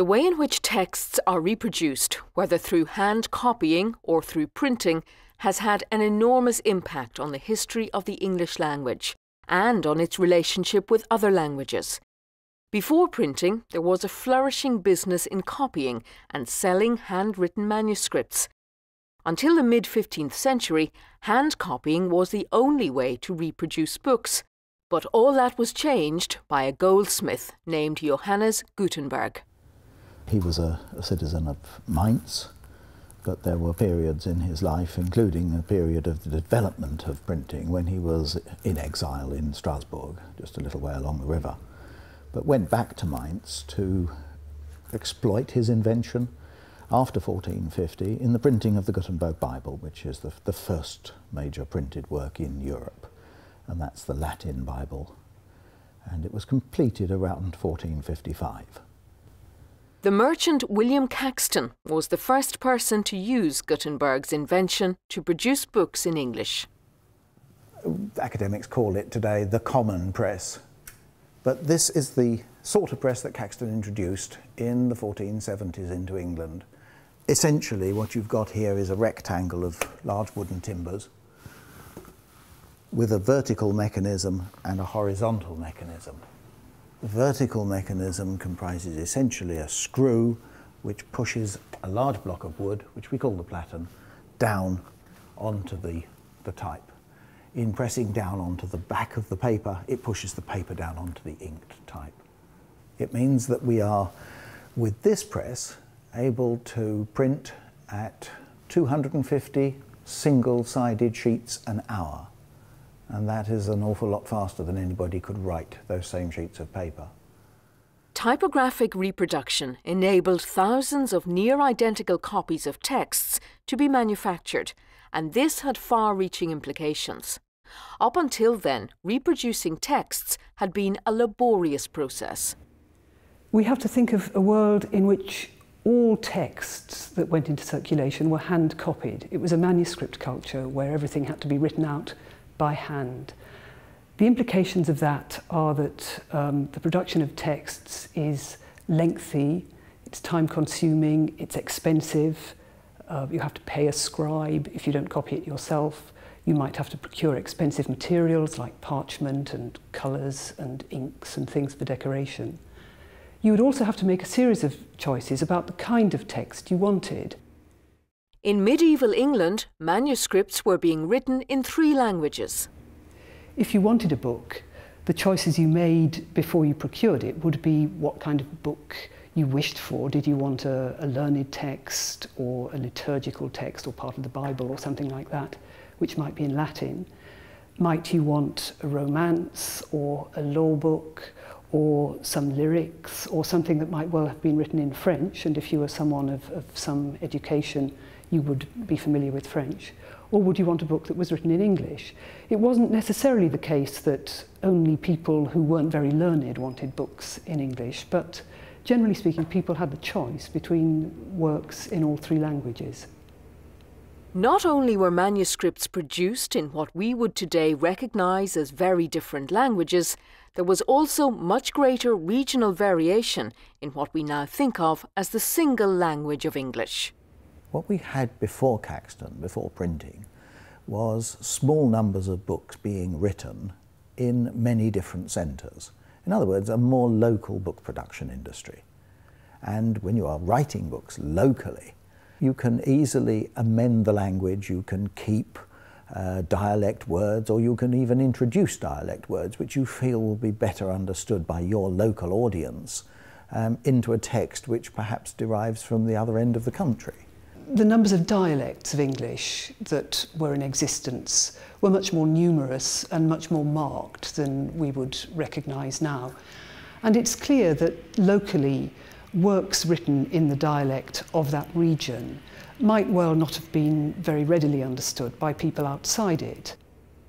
The way in which texts are reproduced, whether through hand copying or through printing, has had an enormous impact on the history of the English language and on its relationship with other languages. Before printing, there was a flourishing business in copying and selling handwritten manuscripts. Until the mid-15th century, hand copying was the only way to reproduce books, but all that was changed by a goldsmith named Johannes Gutenberg. He was a citizen of Mainz, but there were periods in his life, including a period of the development of printing, when he was in exile in Strasbourg, just a little way along the river, but went back to Mainz to exploit his invention after 1450 in the printing of the Gutenberg Bible, which is the first major printed work in Europe, and that's the Latin Bible, and it was completed around 1455. The merchant William Caxton was the first person to use Gutenberg's invention to produce books in English. Academics call it today the common press, but this is the sort of press that Caxton introduced in the 1470s into England. Essentially what you've got here is a rectangle of large wooden timbers with a vertical mechanism and a horizontal mechanism. The vertical mechanism comprises essentially a screw which pushes a large block of wood, which we call the platen, down onto the type. In pressing down onto the back of the paper, it pushes the paper down onto the inked type. It means that we are, with this press, able to print at 250 single-sided sheets an hour. And that is an awful lot faster than anybody could write those same sheets of paper. Typographic reproduction enabled thousands of near-identical copies of texts to be manufactured, and this had far-reaching implications. Up until then, reproducing texts had been a laborious process. We have to think of a world in which all texts that went into circulation were hand-copied. It was a manuscript culture where everything had to be written out by hand. The implications of that are that the production of texts is lengthy, it's time-consuming, it's expensive. You have to pay a scribe if you don't copy it yourself. You might have to procure expensive materials like parchment and colours and inks and things for decoration. You would also have to make a series of choices about the kind of text you wanted. In medieval England, manuscripts were being written in 3 languages. If you wanted a book, the choices you made before you procured it would be what kind of book you wished for. Did you want a learned text or a liturgical text or part of the Bible or something like that, which might be in Latin? Might you want a romance or a law book or some lyrics or something that might well have been written in French, and if you were someone of some education, you would be familiar with French? Or would you want a book that was written in English? It wasn't necessarily the case that only people who weren't very learned wanted books in English, but generally speaking, people had the choice between works in all 3 languages. Not only were manuscripts produced in what we would today recognise as very different languages, there was also much greater regional variation in what we now think of as the single language of English. What we had before Caxton, before printing, was small numbers of books being written in many different centres. In other words, a more local book production industry. And when you are writing books locally, you can easily amend the language, you can keep dialect words, or you can even introduce dialect words which you feel will be better understood by your local audience into a text which perhaps derives from the other end of the country. The numbers of dialects of English that were in existence were much more numerous and much more marked than we would recognise now. And it's clear that locally, works written in the dialect of that region might well not have been very readily understood by people outside it.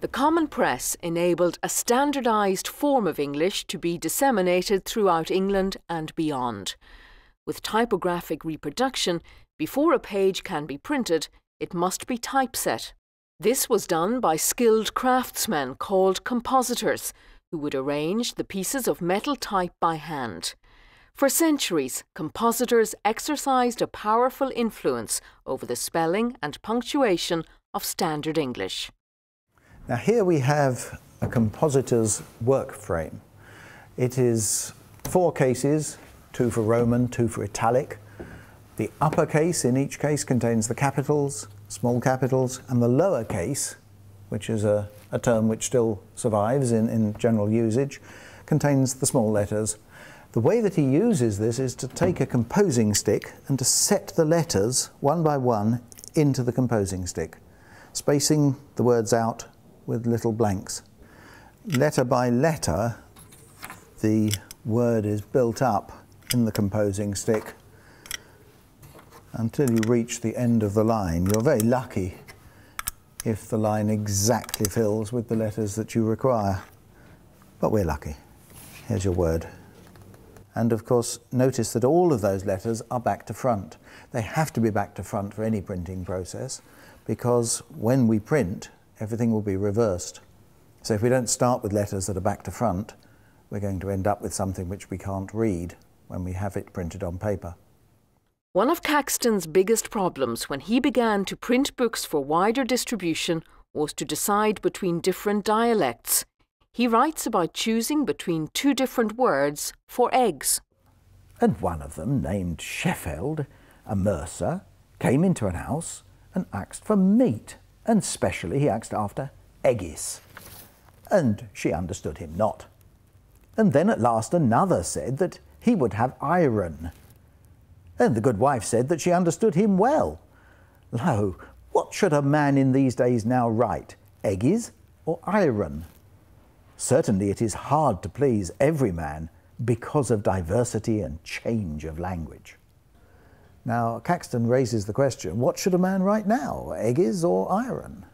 The common press enabled a standardised form of English to be disseminated throughout England and beyond. With typographic reproduction, before a page can be printed, it must be typeset. This was done by skilled craftsmen called compositors, who would arrange the pieces of metal type by hand. For centuries, compositors exercised a powerful influence over the spelling and punctuation of Standard English. Now here we have a compositor's work frame. It is 4 cases, 2 for Roman, 2 for Italic. The upper case in each case contains the capitals, small capitals, and the lower case, which is a term which still survives in general usage, contains the small letters. The way that he uses this is to take a composing stick and to set the letters one by one into the composing stick, spacing the words out with little blanks. Letter by letter, the word is built up in the composing stick until you reach the end of the line. You're very lucky if the line exactly fills with the letters that you require, but we're lucky. Here's your word. And of course, notice that all of those letters are back to front. They have to be back to front for any printing process, because when we print, everything will be reversed. So if we don't start with letters that are back to front, we're going to end up with something which we can't read when we have it printed on paper. One of Caxton's biggest problems when he began to print books for wider distribution was to decide between different dialects. He writes about choosing between 2 different words for eggs. And one of them, named Sheffield, a mercer, came into an house and asked for meat, and specially he asked after eggies. And she understood him not. And then at last another said that he would have iron. And the good wife said that she understood him well. Lo, what should a man in these days now write, eggies or iron? Certainly it is hard to please every man because of diversity and change of language. Now, Caxton raises the question, what should a man write now, eggies or iron?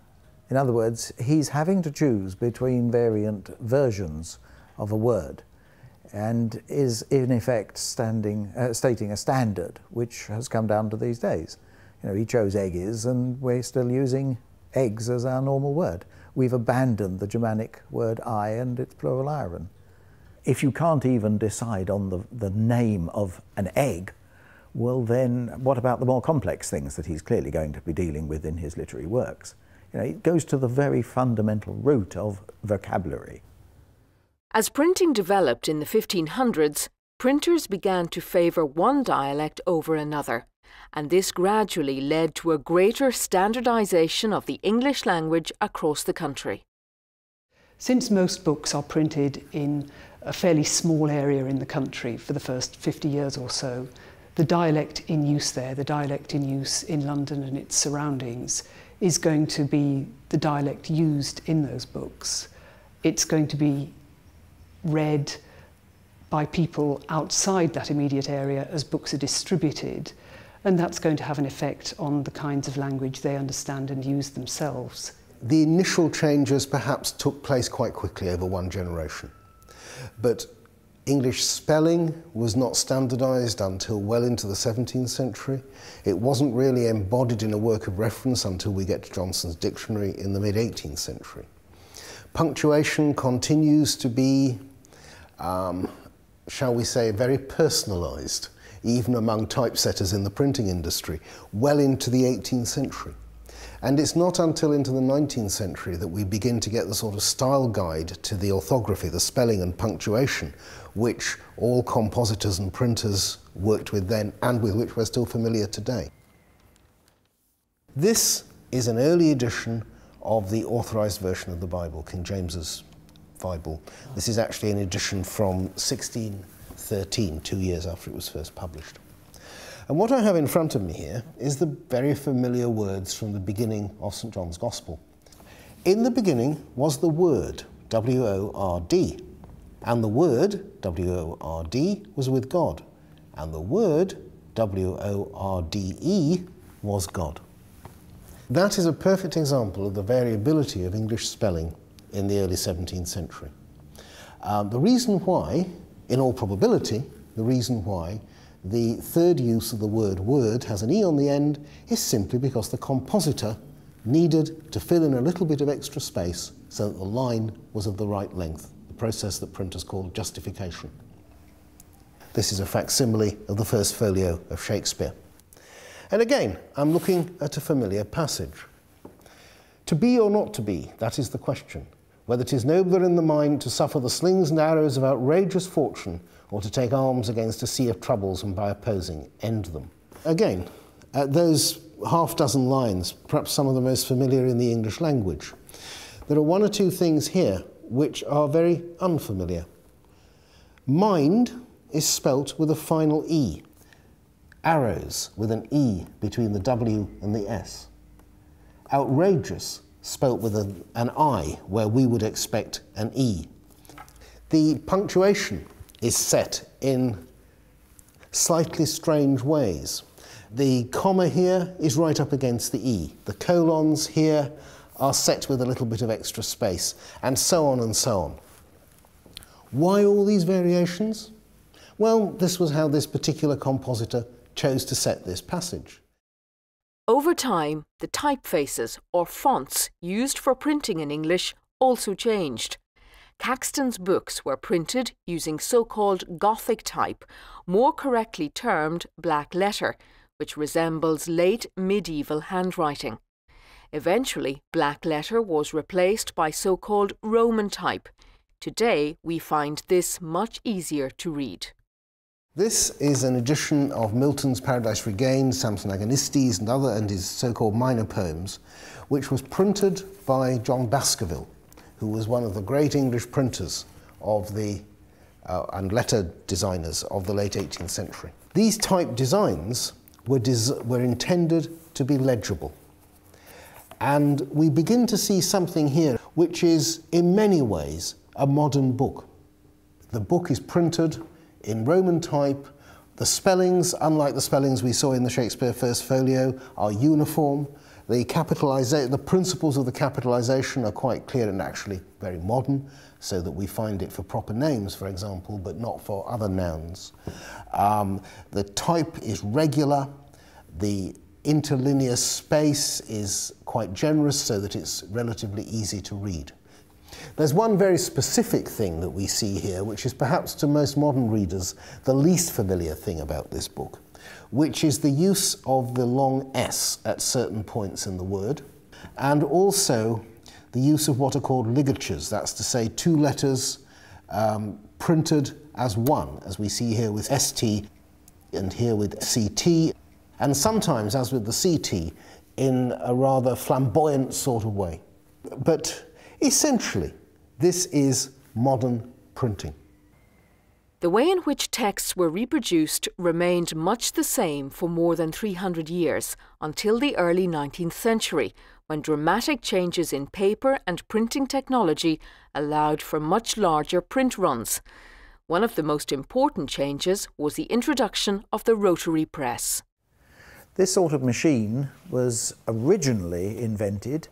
In other words, he's having to choose between variant versions of a word, and is in effect stating a standard which has come down to these days. You know, he chose eggies and we're still using eggs as our normal word. We've abandoned the Germanic word I and its plural iron. If you can't even decide on the name of an egg, well then what about the more complex things that he's clearly going to be dealing with in his literary works? You know, it goes to the very fundamental root of vocabulary. As printing developed in the 1500s, printers began to favour one dialect over another, and this gradually led to a greater standardisation of the English language across the country. Since most books are printed in a fairly small area in the country for the first 50 years or so, the dialect in use there, the dialect in use in London and its surroundings, is going to be the dialect used in those books. It's going to be read by people outside that immediate area as books are distributed, and that's going to have an effect on the kinds of language they understand and use themselves. The initial changes perhaps took place quite quickly over one generation, but English spelling was not standardised until well into the 17th century. It wasn't really embodied in a work of reference until we get to Johnson's dictionary in the mid-18th century. Punctuation continues to be, shall we say, very personalised, even among typesetters in the printing industry, well into the 18th century. And it's not until into the 19th century that we begin to get the sort of style guide to the orthography, the spelling and punctuation, which all compositors and printers worked with then and with which we're still familiar today. This is an early edition of the authorised version of the Bible, King James's Bible. This is actually an edition from 1613, 2 years after it was first published. And what I have in front of me here is the very familiar words from the beginning of St. John's Gospel. In the beginning was the Word, W-O-R-D, and the Word, W-O-R-D, was with God, and the Word, W-O-R-D-E, was God. That is a perfect example of the variability of English spelling in the early 17th century. The reason why, in all probability, the reason why the third use of the word word has an E on the end is simply because the compositor needed to fill in a little bit of extra space so that the line was of the right length, the process that printers call justification. This is a facsimile of the first folio of Shakespeare. And again, I'm looking at a familiar passage. To be or not to be, that is the question. Whether 'tis nobler in the mind to suffer the slings and arrows of outrageous fortune, or to take arms against a sea of troubles and by opposing end them. Again, at those half-dozen lines, perhaps some of the most familiar in the English language, there are one or two things here which are very unfamiliar. Mind is spelt with a final E. Arrows with an E between the W and the S. Outrageous spelt with an I where we would expect an E. The punctuation is set in slightly strange ways. The comma here is right up against the E. The colons here are set with a little bit of extra space, and so on and so on. Why all these variations? Well, this was how this particular compositor chose to set this passage. Over time, the typefaces or fonts used for printing in English also changed. Caxton's books were printed using so-called Gothic type, more correctly termed black letter, which resembles late medieval handwriting. Eventually, black letter was replaced by so-called Roman type. Today, we find this much easier to read. This is an edition of Milton's Paradise Regained, Samson Agonistes and his so-called minor poems, which was printed by John Baskerville, who was one of the great English printers of the and letter designers of the late 18th century. These type designs were intended to be legible. And we begin to see something here which is in many ways a modern book. The book is printed in Roman type. The spellings, unlike the spellings we saw in the Shakespeare First Folio, are uniform. The principles of the capitalization are quite clear and actually very modern, so that we find it for proper names, for example, but not for other nouns. The type is regular. The interlinear space is quite generous, so that it's relatively easy to read. There's one very specific thing that we see here, which is perhaps to most modern readers the least familiar thing about this book, which is the use of the long S at certain points in the word, and also the use of what are called ligatures, that's to say two letters printed as one, as we see here with ST and here with CT, and sometimes, as with the CT, in a rather flamboyant sort of way. But essentially, this is modern printing. The way in which texts were reproduced remained much the same for more than 300 years, until the early 19th century, when dramatic changes in paper and printing technology allowed for much larger print runs. One of the most important changes was the introduction of the rotary press. This sort of machine was originally invented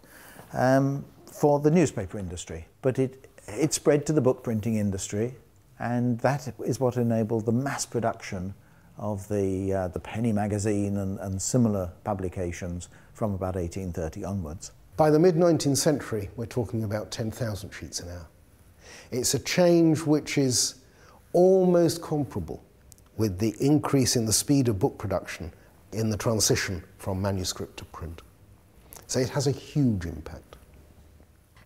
for the newspaper industry, but it spread to the book printing industry, and that is what enabled the mass production of the penny magazine and similar publications from about 1830 onwards. By the mid-19th century, we're talking about 10,000 sheets an hour. It's a change which is almost comparable with the increase in the speed of book production in the transition from manuscript to print. So it has a huge impact.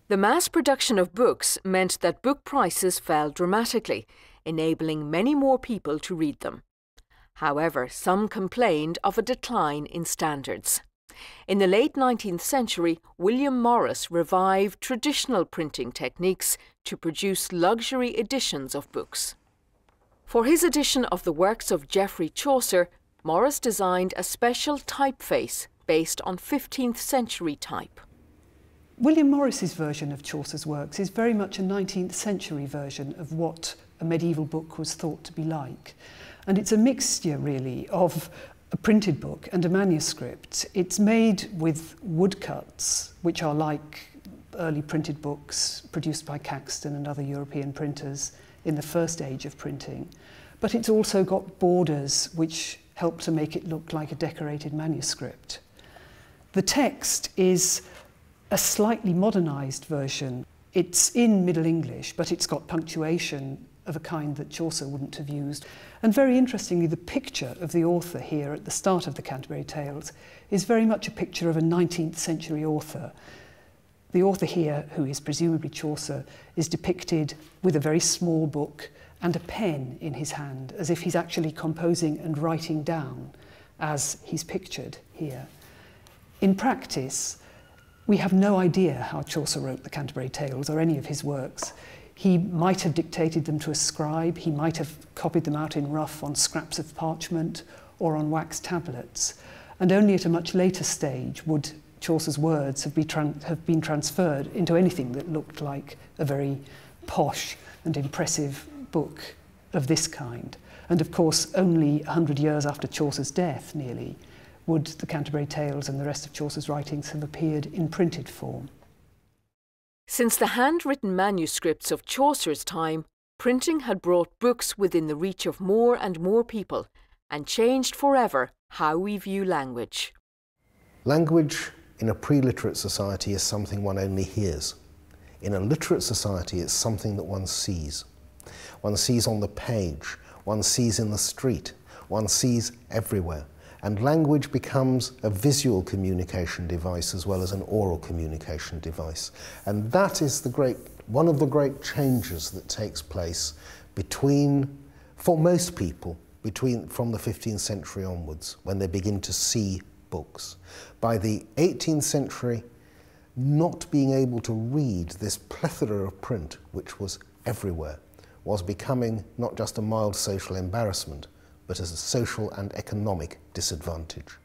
The mass production of books meant that book prices fell dramatically, enabling many more people to read them. However, some complained of a decline in standards. In the late 19th century, William Morris revived traditional printing techniques to produce luxury editions of books. For his edition of the works of Geoffrey Chaucer, Morris designed a special typeface based on 15th century type. William Morris's version of Chaucer's works is very much a 19th century version of what a medieval book was thought to be like. And it's a mixture, really, of a printed book and a manuscript. It's made with woodcuts, which are like early printed books produced by Caxton and other European printers in the first age of printing. But it's also got borders which help to make it look like a decorated manuscript. The text is a slightly modernised version. It's in Middle English, but it's got punctuation of a kind that Chaucer wouldn't have used. And very interestingly, the picture of the author here at the start of the Canterbury Tales is very much a picture of a 19th century author. The author here, who is presumably Chaucer, is depicted with a very small book and a pen in his hand, as if he's actually composing and writing down as he's pictured here. In practice, we have no idea how Chaucer wrote the Canterbury Tales or any of his works. He might have dictated them to a scribe, he might have copied them out in rough on scraps of parchment or on wax tablets, and only at a much later stage would Chaucer's words have been transferred into anything that looked like a very posh and impressive book of this kind. And of course, only 100 years after Chaucer's death, nearly, would the Canterbury Tales and the rest of Chaucer's writings have appeared in printed form. Since the handwritten manuscripts of Chaucer's time, printing had brought books within the reach of more and more people and changed forever how we view language. Language in a pre-literate society is something one only hears. In a literate society, it's something that one sees. One sees on the page, one sees in the street, one sees everywhere. And language becomes a visual communication device as well as an oral communication device. And that is one of the great changes that takes place for most people, from the 15th century onwards, when they begin to see books. By the 18th century, not being able to read this plethora of print, which was everywhere, was becoming not just a mild social embarrassment, but as a social and economic disadvantage.